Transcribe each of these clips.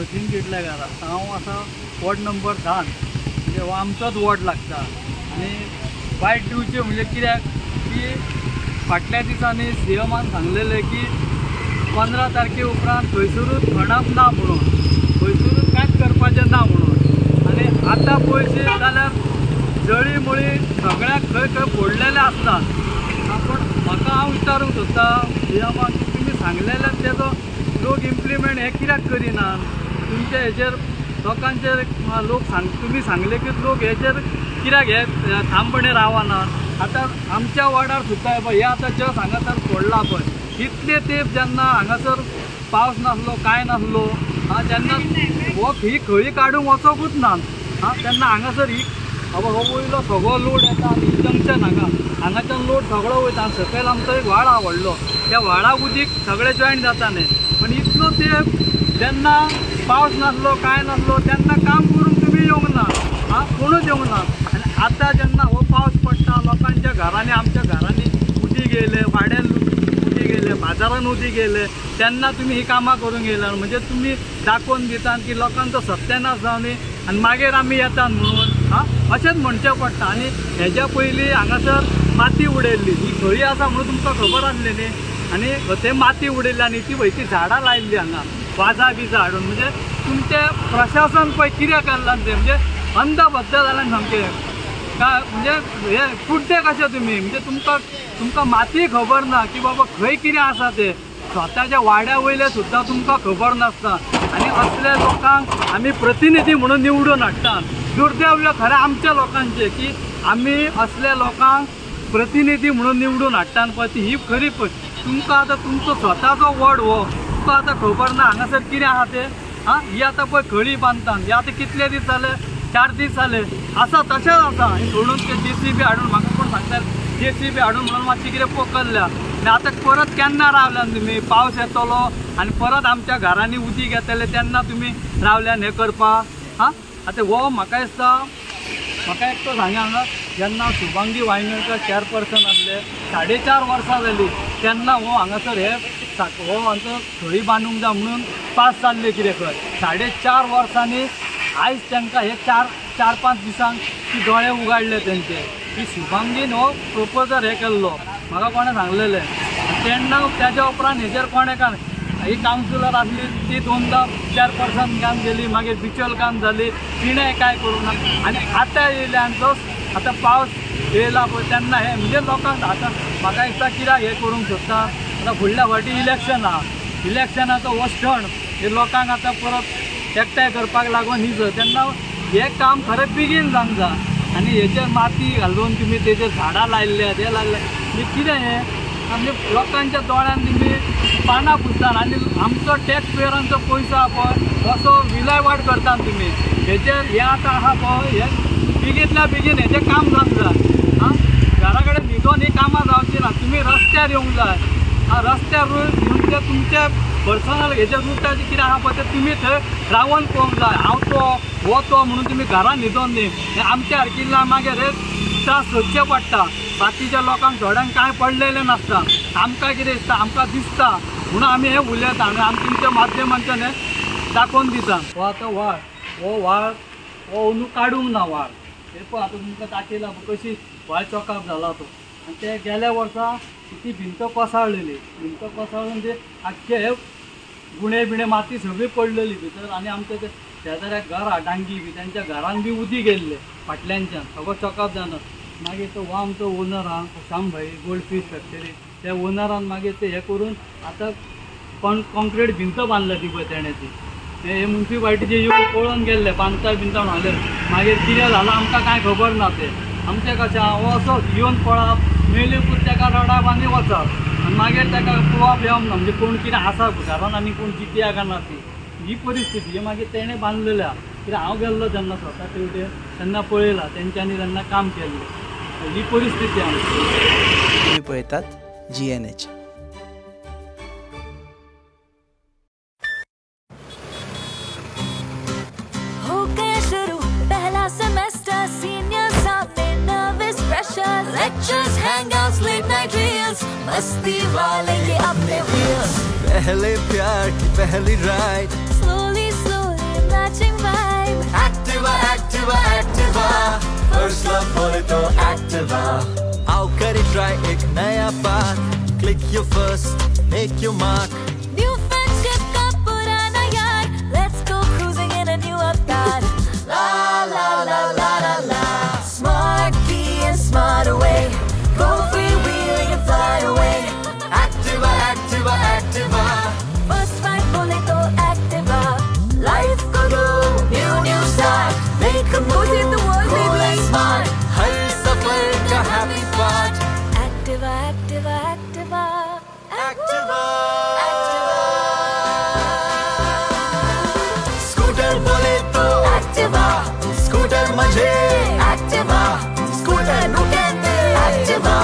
सचिन किटलेकार हांव आसा ward number 10 म्हणजे हो आमचोच वॉर्ड लागता आनी वायट दिवचें म्हणजे कित्याक की फाटल्या दिसांनी सीएमान सांगलेलें की 15 तारखे उपरांत खंयसरूच खणप ना म्हणून खंयसरूच कांयच करपाचें ना म्हणून आनी आतां पळयशी जाल्यार जळी मुळी सगळ्याक खंय खंय फोडलेले आसतात पूण म्हाका हांव विचारूंक सोदता सीएमान की तुमी सांगलेलें तेजो लोक इम्प्लिमेंट हे कित्याक करिनात तुमचे हेचेर लोकांचेर लोक तुमी सांगले की लोक हेचेर कित्याक हे ठामपणे रावनात आतां आमच्या वार्डार सुद्दां पळय हे आतां जस्ट हांगासर फोडला पळय इतले तेंप जेन्ना हांगासर पावस नासलो कांय नासलो जेन्ना हो ही खळी काडूंक वचोंकूच ना तेन्ना हांगासर ही हो वयलो सगळो लोड येता आनी जंक्शन हांगाच्यान लोड सगळो वयता आनी सकयल आमचो एक व्हाळ आहा व्हडलो त्या व्हाळाक उदीक सगळे जॉयन जाताले पण इतलो तेंप जेन्ना पावस नासलो कांय नासलो तेन्ना काम करूंक तुमी येवंक ना कोणूच येवंक ना आनी आतां जेन्ना हो पावस पडटा लोकांच्या घरांनी आमच्या घरांनी उदी गेले वाड्यान उदी गेले बाजारान उदी गेले तेन्ना तुमी ही कामां करूंक येयला म्हणजे तुमी दाखोवन दितात की लोकांचो सत्यानाश जावनी आनी मागीर आमी येतात म्हणून अशेंच म्हणचें पडटा आनी हेज्या पयलीं हांगासर माती उडयल्ली ही खळी आसा म्हणून तुमकां खबर आसली न्ही आनी ते माती उडयल्ली आनी ती वयती झाडां लायिल्ली हांगा वाजा बिजा हाडून म्हणजे तुमचे प्रशासन पळय कितें केल्लां तें म्हणजे अंधबद्ध जाल्यान सामकें काय म्हणजे हे कुड्डे कशे तुमी म्हणजे तुमकां माती खबर ना की बाबा खंय कितें आसा तें स्वताच्या वाड्या वयले सुद्दां तुमकां खबर नासता आनी असल्या लोकांक आमी प्रतिनिधी म्हणून निवडून हाडटात दुर्दैव खरें आमच्या लोकांचे की आमी असल्या लोकांक प्रतिनिधी म्हणून निवडून हाडटात पळय ती ही खरी पळय तुमकां आतां तुमचो स्वताचो वॉर्ड हो तुमकां आतां खबर ना हांगासर कितें आहा तें ही आतां पळय खळी बांदतात हे आतां कितले दीस जाले 4 दीस जाले आसा तशेंच आसा सोडून ते JCB हाडून म्हाका कोण सांगतात JCB हाडून म्हणून मातशें कितें पकडल्या आनी आतां परत केन्ना रावल्यान तुमी पावस येतलो आनी परत आमच्या घरांनी उदीक येतलें तेन्ना तुमी रावल्यान हें करपाक आतां हो म्हाका दिसता म्हाका एकटो सांगया हांगा जेन्ना शुभांगी वायंगणकर चेअरपर्सन आसले 4.5 वर्सां जालीं तेन्ना हो हांगासर हे हो हांचो खळी बांदूंक जाय म्हणून पास जाल्ले कितें खंय 4.5 वर्सांनी आयज तांकां हे 4-5 दिसांक ती दोळे उगाडले तेंचे की शुभांगीन हो प्रोपोजल हे केल्लो म्हाका कोणें सांगलेलें तेन्ना तेज्या उपरांत हेजेर कोणें काय ही कावन्सिलर आसली ती 2दा चेअरपर्सन काम गेली मागीर बिचोल काम जाली तिणें कांय करूंक ना आनी आतां येयले आनी तो आतां पावस येयला पळय तेन्ना हे म्हणजे लोकांक आतां म्हाका दिसता कित्याक हे करूंक सोदता आतां फुडल्या फावटी इलेक्शन आहा इलेक्शनाचो हो क्षण हे लोकांक आतां परत एकठांय करपाक लागून हिजो तेन्ना हे काम खरें बेगीन जावंक जाय आनी हेचेर माती घालून तुमी तेचेर झाडां लायल्ल्यात हे लागले म्हणजे कितें हें आनी लोकांच्या दोळ्यान तुमी पानां पुसतात आनी आमचो टॅक्स पेयरांचो पयसो आहा पळय असो विलायवाट करतात तुमी हेचेर हे आतां आहा पळय हे बेगींतल्या बेगीन हेचें काम जावंक जाय घरा कडेन न्हिदोन ही कामां जावची ना तुमी रस्त्यार येवंक जाय रस्त्यार येवन ते तुमचे पर्सनल हेजे रुटाचे कितें आहा पळय ते तुमी थंय रावन पळोवंक जाय हांव तो म्हणून तुमी घरान न्हिदोन न्ही आमच्या सारकिल्ल्या मागीर हे त्रास सोदचे पडटा बाकीच्या लोकांक थोड्यांक कांय पडलेलें नासता आमकां कितें दिसता आमकां दिसता म्हणून आमी हे उलयता आनी आमी तुमच्या माध्यमांतल्यान हें दाखोवन दिता हो आतां व्हाळ हो अंदू काडूंक ना व्हाळ हे पळय आतां तुमकां दाखयला कशी व्हाळ चॉकअप जाला तो आनी ते गेल्या वर्सा ती भिंत कोसळलेली भिंत कोसळून ते आख्खे हे गुणे बिणे माती सगळी पडलेली भितर आनी आमचे ते शेजाऱ्याक घर आहा डांगी बी तेंच्या घरान बी उदी गेल्ले फाटल्यानच्यान सगळो चॉकअप जालो मागीर तो हो आमचो ओनर आहा श्याम भाई गोल्ड फिश फॅक्टरी त्या ओनरान मागीर ते हे करून आतां कॉन्क्रीट भिंत बांदला ती पळय तेणें ती हे म्युनिसिपाल्टीचे येवन पळोवन गेल्ले बांदता बिंता म्हणले मागीर कितें जालां आमकां कांय खबर ना ते आमचें कशें हो असो येवन पळप मेलीपूर ताका रडाप आनी वचप आनी मागीर ताका पळोवप येवप ना म्हणजे कोण कितें आसा घरान आनी कोण जितिया काय ना ती ही परिस्थिती हे मागीर तेणें बांदलेल्या कित्याक हांव गेल्लो जेन्ना स्वता तेवटेन तेन्ना पळयलां तेंच्यांनी तेन्ना काम केल्लें ही परिस्थिती आमची तुम्ही पळयतात GNH. हो गया शुरू पहला सेमेस्टर सीनियर सामने nervous freshers lectures hangouts late night reels मस्ती वाले ये अपने व्हील्स पहले प्यार की पहली ride slowly matching vibe. Activa, Activa, Activa. First love बोले तो Activa. आओ करे try एक नया path. Click your first, make your mark. New friendship का पुराना यार. Let's go cruising in a new avatar. La la la la la la. Smart key and smart away. Go freewheeling and fly away. Activa, Activa, Activa. First vibe बोले तो Activa. Life को do new start. Make a move, in the world, cool baby. and smart. हर सफर का happy part. Activa, Activa, Activa. Activa. Scooter बोले तो Activa. Scooter मजे. Activa. Scooter नु कहते Activa.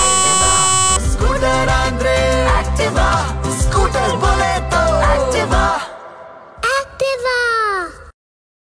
Activa. Scooter Andre Activa.